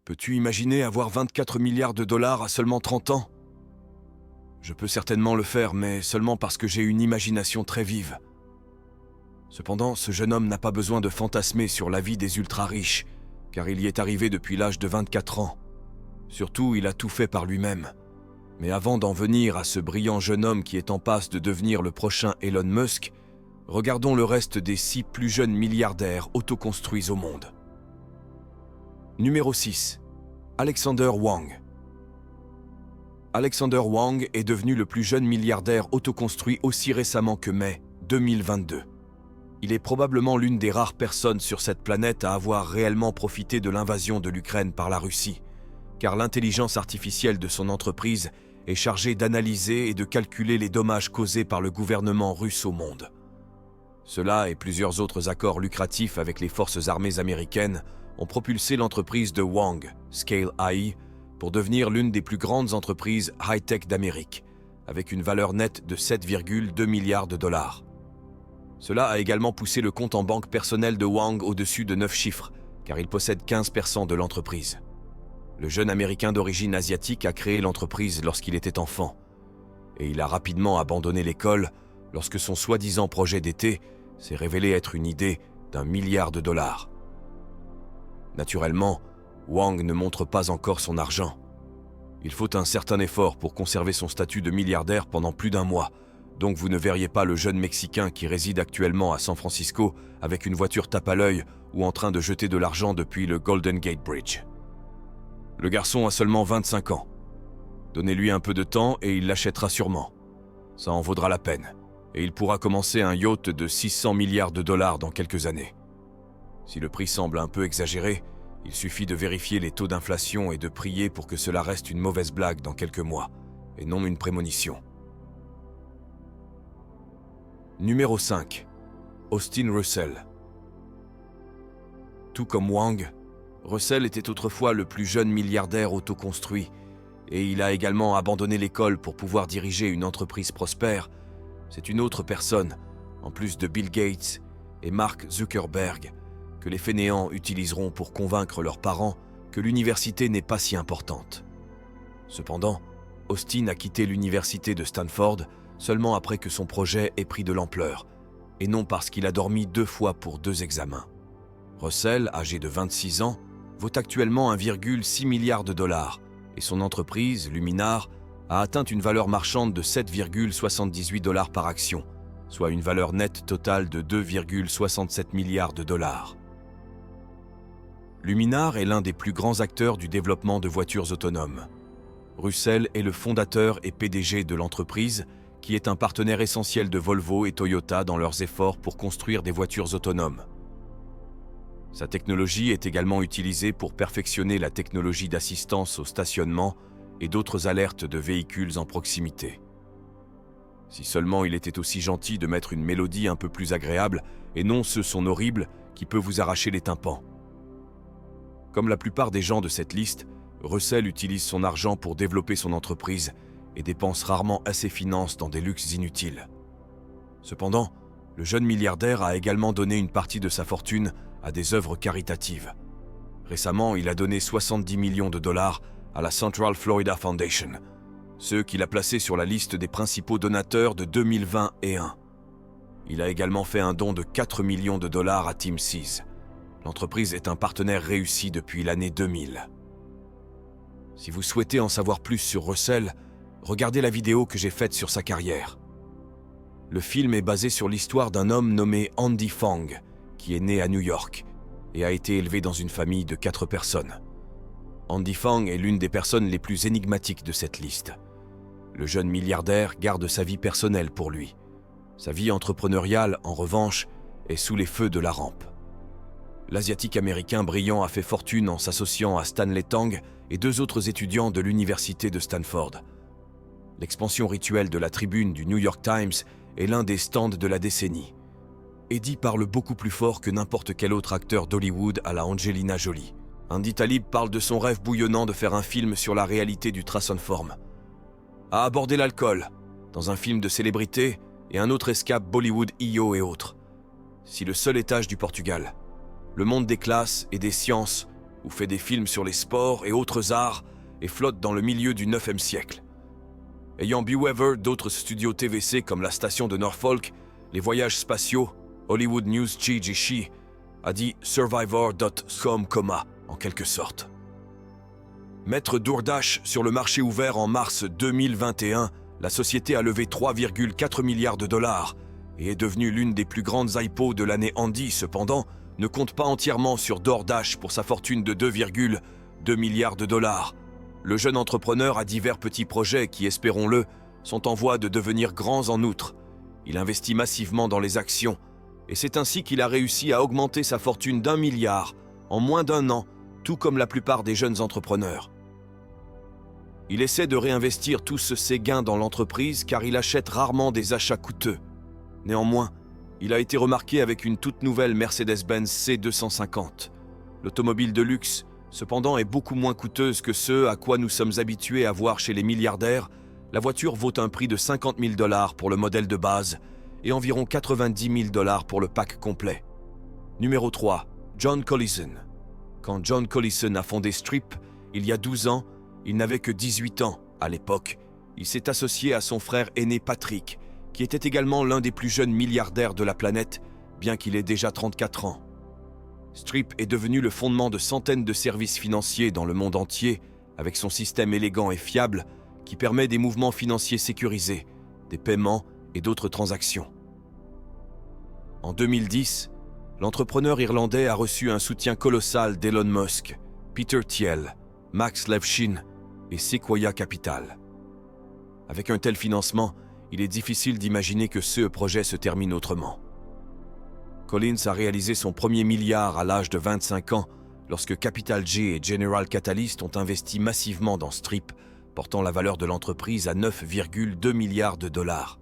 Peux-tu imaginer avoir 24 milliards de dollars à seulement 30 ans? Je peux certainement le faire, mais seulement parce que j'ai une imagination très vive. Cependant, ce jeune homme n'a pas besoin de fantasmer sur la vie des ultra-riches, car il y est arrivé depuis l'âge de 24 ans. Surtout, il a tout fait par lui-même. Mais avant d'en venir à ce brillant jeune homme qui est en passe de devenir le prochain Elon Musk, regardons le reste des 6 plus jeunes milliardaires autoconstruits au monde. Numéro 6. Alexander Wang. Alexander Wang est devenu le plus jeune milliardaire autoconstruit aussi récemment que mai 2022. Il est probablement l'une des rares personnes sur cette planète à avoir réellement profité de l'invasion de l'Ukraine par la Russie, car l'intelligence artificielle de son entreprise est chargée d'analyser et de calculer les dommages causés par le gouvernement russe au monde. Cela et plusieurs autres accords lucratifs avec les forces armées américaines ont propulsé l'entreprise de Wang, Scale AI, pour devenir l'une des plus grandes entreprises high-tech d'Amérique, avec une valeur nette de 7,2 milliards de dollars. Cela a également poussé le compte en banque personnel de Wang au-dessus de 9 chiffres, car il possède 15% de l'entreprise. Le jeune Américain d'origine asiatique a créé l'entreprise lorsqu'il était enfant, et il a rapidement abandonné l'école lorsque son soi-disant projet d'été s'est révélé être une idée d'1 milliard de dollars. Naturellement, Wang ne montre pas encore son argent. Il faut un certain effort pour conserver son statut de milliardaire pendant plus d'1 mois, donc vous ne verriez pas le jeune Mexicain qui réside actuellement à San Francisco avec une voiture tape à l'œil ou en train de jeter de l'argent depuis le Golden Gate Bridge. Le garçon a seulement 25 ans. Donnez-lui un peu de temps et il l'achètera sûrement. Ça en vaudra la peine, et il pourra commencer un yacht de 600 milliards de dollars dans quelques années. Si le prix semble un peu exagéré, il suffit de vérifier les taux d'inflation et de prier pour que cela reste une mauvaise blague dans quelques mois, et non une prémonition. Numéro 5. Austin Russell. Tout comme Wang, Russell était autrefois le plus jeune milliardaire autoconstruit, et il a également abandonné l'école pour pouvoir diriger une entreprise prospère. C'est une autre personne, en plus de Bill Gates et Mark Zuckerberg, que les fainéants utiliseront pour convaincre leurs parents que l'université n'est pas si importante. Cependant, Austin a quitté l'université de Stanford seulement après que son projet ait pris de l'ampleur, et non parce qu'il a dormi 2 fois pour 2 examens. Russell, âgé de 26 ans, vaut actuellement 1,6 milliard de dollars, et son entreprise, Luminar, a atteint une valeur marchande de 7,78 dollars par action, soit une valeur nette totale de 2,67 milliards de dollars. Luminar est l'un des plus grands acteurs du développement de voitures autonomes. Russell est le fondateur et PDG de l'entreprise, qui est un partenaire essentiel de Volvo et Toyota dans leurs efforts pour construire des voitures autonomes. Sa technologie est également utilisée pour perfectionner la technologie d'assistance au stationnement et d'autres alertes de véhicules en proximité. Si seulement il était aussi gentil de mettre une mélodie un peu plus agréable et non ce son horrible qui peut vous arracher les tympans. Comme la plupart des gens de cette liste, Russell utilise son argent pour développer son entreprise et dépense rarement assez finances dans des luxes inutiles. Cependant, le jeune milliardaire a également donné une partie de sa fortune à des œuvres caritatives. Récemment, il a donné 70 millions de dollars à la Central Florida Foundation, ce qu'il a placé sur la liste des principaux donateurs de 2021. Il a également fait un don de 4 millions de dollars à Team Seas. L'entreprise est un partenaire réussi depuis l'année 2000. Si vous souhaitez en savoir plus sur Russell, regardez la vidéo que j'ai faite sur sa carrière. Le film est basé sur l'histoire d'un homme nommé Andy Fang, qui est né à New York et a été élevé dans une famille de 4 personnes. Andy Fang est l'une des personnes les plus énigmatiques de cette liste. Le jeune milliardaire garde sa vie personnelle pour lui. Sa vie entrepreneuriale, en revanche, est sous les feux de la rampe. L'Asiatique américain brillant a fait fortune en s'associant à Stanley Tang et 2 autres étudiants de l'université de Stanford. L'expansion rituelle de la tribune du New York Times est l'un des stands de la décennie. Eddie parle beaucoup plus fort que n'importe quel autre acteur d'Hollywood à la Angelina Jolie. Andy Talib parle de son rêve bouillonnant de faire un film sur la réalité du Trasonform. A abordé l'alcool, dans un film de célébrité et un autre escape Bollywood IO et autres. Si le seul étage du Portugal, le monde des classes et des sciences, ou fait des films sur les sports et autres arts et flotte dans le milieu du 9e siècle. Ayant Bewever d'autres studios TVC comme la station de Norfolk, les voyages spatiaux, Hollywood News GGC a dit Survivor.com, en quelque sorte. Maître DoorDash sur le marché ouvert en mars 2021, la société a levé 3,4 milliards de dollars et est devenue l'une des plus grandes IPO de l'année. Andy, cependant, ne compte pas entièrement sur DoorDash pour sa fortune de 2,2 milliards de dollars. Le jeune entrepreneur a divers petits projets qui, espérons-le, sont en voie de devenir grands en outre. Il investit massivement dans les actions et c'est ainsi qu'il a réussi à augmenter sa fortune d'1 milliard en moins d'1 an, tout comme la plupart des jeunes entrepreneurs. Il essaie de réinvestir tous ses gains dans l'entreprise car il achète rarement des achats coûteux. Néanmoins, il a été remarqué avec une toute nouvelle Mercedes-Benz C250. L'automobile de luxe, cependant, est beaucoup moins coûteuse que ce à quoi nous sommes habitués à voir chez les milliardaires. La voiture vaut un prix de 50 000 $ pour le modèle de base et environ 90 000 $ pour le pack complet. Numéro 3. John Collison. Quand John Collison a fondé Strip, il y a 12 ans, il n'avait que 18 ans à l'époque. Il s'est associé à son frère aîné Patrick, qui était également l'un des plus jeunes milliardaires de la planète, bien qu'il ait déjà 34 ans. Strip est devenu le fondement de centaines de services financiers dans le monde entier, avec son système élégant et fiable qui permet des mouvements financiers sécurisés, des paiements et d'autres transactions. En 2010, l'entrepreneur irlandais a reçu un soutien colossal d'Elon Musk, Peter Thiel, Max Levchin et Sequoia Capital. Avec un tel financement, il est difficile d'imaginer que ce projet se termine autrement. Collins a réalisé son premier milliard à l'âge de 25 ans lorsque Capital J et General Catalyst ont investi massivement dans Strip, portant la valeur de l'entreprise à 9,2 milliards de dollars.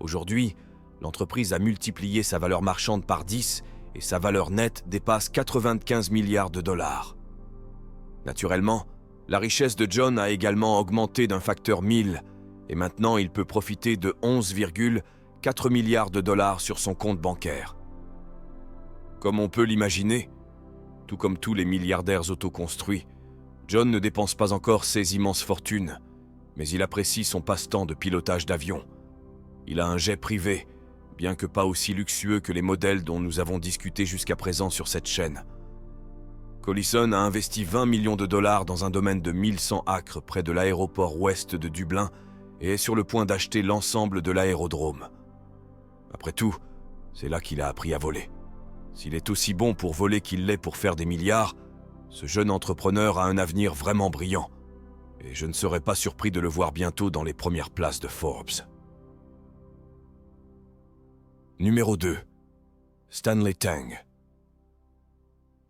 Aujourd'hui, l'entreprise a multiplié sa valeur marchande par 10 et sa valeur nette dépasse 95 milliards de dollars. Naturellement, la richesse de John a également augmenté d'un facteur 1000 et maintenant il peut profiter de 11,4 milliards de dollars sur son compte bancaire. Comme on peut l'imaginer, tout comme tous les milliardaires autoconstruits, John ne dépense pas encore ses immenses fortunes, mais il apprécie son passe-temps de pilotage d'avion. Il a un jet privé, bien que pas aussi luxueux que les modèles dont nous avons discuté jusqu'à présent sur cette chaîne. Collison a investi 20 millions de dollars dans un domaine de 1100 acres près de l'aéroport ouest de Dublin et est sur le point d'acheter l'ensemble de l'aérodrome. Après tout, c'est là qu'il a appris à voler. S'il est aussi bon pour voler qu'il l'est pour faire des milliards, ce jeune entrepreneur a un avenir vraiment brillant. Et je ne serais pas surpris de le voir bientôt dans les premières places de Forbes. Numéro 2. Stanley Tang.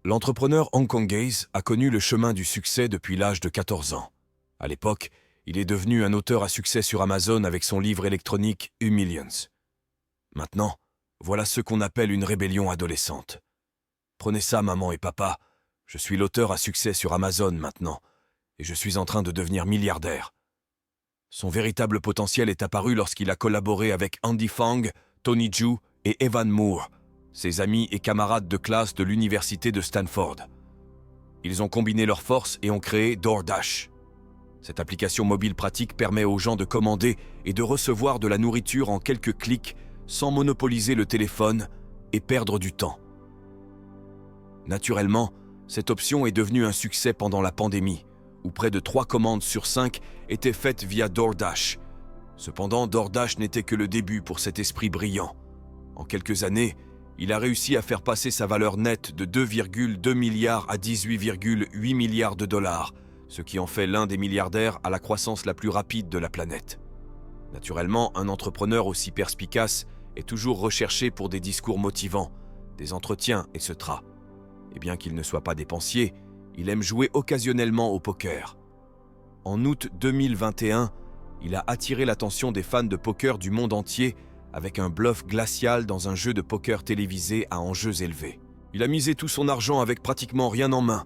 L'entrepreneur hongkongaise a connu le chemin du succès depuis l'âge de 14 ans. À l'époque, il est devenu un auteur à succès sur Amazon avec son livre électronique Millions. Maintenant, voilà ce qu'on appelle une rébellion adolescente. Prenez ça, maman et papa, je suis l'auteur à succès sur Amazon maintenant, et je suis en train de devenir milliardaire. Son véritable potentiel est apparu lorsqu'il a collaboré avec Andy Fang, Tony Zhu et Evan Moore, ses amis et camarades de classe de l'université de Stanford. Ils ont combiné leurs forces et ont créé DoorDash. Cette application mobile pratique permet aux gens de commander et de recevoir de la nourriture en quelques clics sans monopoliser le téléphone et perdre du temps. Naturellement, cette option est devenue un succès pendant la pandémie, où près de 3 commandes sur 5 étaient faites via DoorDash. Cependant, DoorDash n'était que le début pour cet esprit brillant. En quelques années, il a réussi à faire passer sa valeur nette de 2,2 milliards à 18,8 milliards de dollars, ce qui en fait l'un des milliardaires à la croissance la plus rapide de la planète. Naturellement, un entrepreneur aussi perspicace est toujours recherché pour des discours motivants, des entretiens, etc. Et bien qu'il ne soit pas dépensier, il aime jouer occasionnellement au poker. En août 2021, il a attiré l'attention des fans de poker du monde entier avec un bluff glacial dans un jeu de poker télévisé à enjeux élevés. Il a misé tout son argent avec pratiquement rien en main,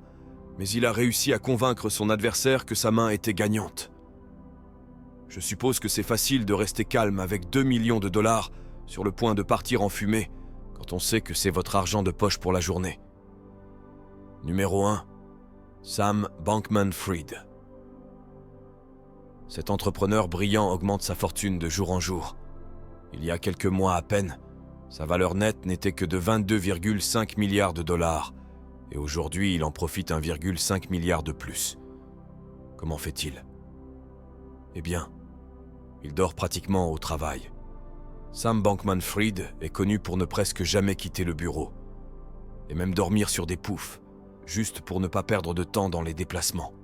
mais il a réussi à convaincre son adversaire que sa main était gagnante. Je suppose que c'est facile de rester calme avec 2 millions de dollars sur le point de partir en fumée quand on sait que c'est votre argent de poche pour la journée. Numéro 1. Sam Bankman-Fried. Cet entrepreneur brillant augmente sa fortune de jour en jour. Il y a quelques mois à peine, sa valeur nette n'était que de 22,5 milliards de dollars, et aujourd'hui il en profite 1,5 milliard de plus. Comment fait-il? Eh bien, il dort pratiquement au travail. Sam Bankman-Fried est connu pour ne presque jamais quitter le bureau, et même dormir sur des poufs, juste pour ne pas perdre de temps dans les déplacements.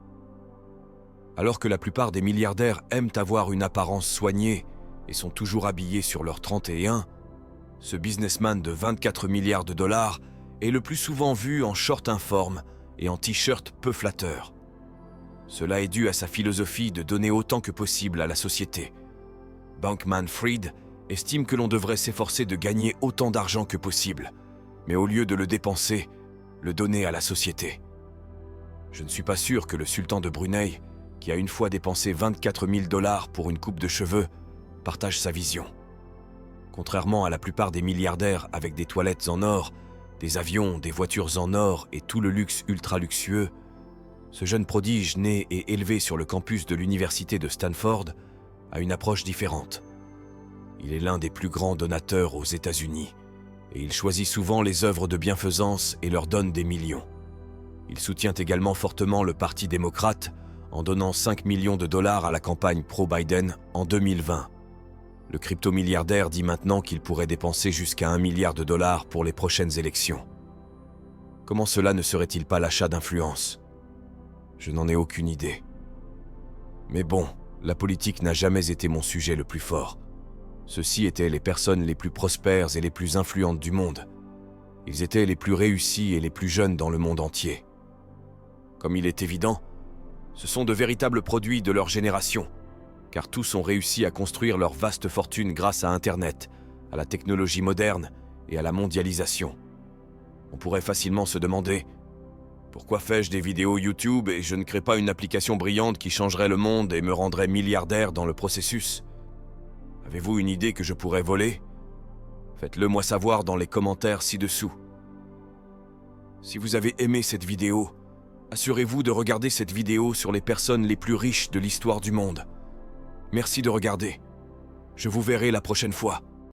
Alors que la plupart des milliardaires aiment avoir une apparence soignée et sont toujours habillés sur leur 31, ce businessman de 24 milliards de dollars est le plus souvent vu en short informe et en t-shirt peu flatteur. Cela est dû à sa philosophie de donner autant que possible à la société. Bankman-Fried estime que l'on devrait s'efforcer de gagner autant d'argent que possible, mais au lieu de le dépenser, le donner à la société. Je ne suis pas sûr que le sultan de Brunei, qui a une fois dépensé 24 000 dollars pour une coupe de cheveux, partage sa vision. Contrairement à la plupart des milliardaires avec des toilettes en or, des avions, des voitures en or et tout le luxe ultra luxueux, ce jeune prodige né et élevé sur le campus de l'université de Stanford a une approche différente. Il est l'un des plus grands donateurs aux États-Unis et il choisit souvent les œuvres de bienfaisance et leur donne des millions. Il soutient également fortement le Parti démocrate en donnant 5 millions de dollars à la campagne pro-Biden en 2020. Le crypto-milliardaire dit maintenant qu'il pourrait dépenser jusqu'à 1 milliard de dollars pour les prochaines élections. Comment cela ne serait-il pas l'achat d'influence? Je n'en ai aucune idée. Mais bon, la politique n'a jamais été mon sujet le plus fort. Ceux-ci étaient les personnes les plus prospères et les plus influentes du monde. Ils étaient les plus réussis et les plus jeunes dans le monde entier. Comme il est évident, ce sont de véritables produits de leur génération, car tous ont réussi à construire leur vaste fortune grâce à Internet, à la technologie moderne et à la mondialisation. On pourrait facilement se demander « Pourquoi fais-je des vidéos YouTube et je ne crée pas une application brillante qui changerait le monde et me rendrait milliardaire dans le processus ?» Avez-vous une idée que je pourrais voler? Faites-le moi savoir dans les commentaires ci-dessous. Si vous avez aimé cette vidéo, assurez-vous de regarder cette vidéo sur les personnes les plus riches de l'histoire du monde. Merci de regarder. Je vous verrai la prochaine fois.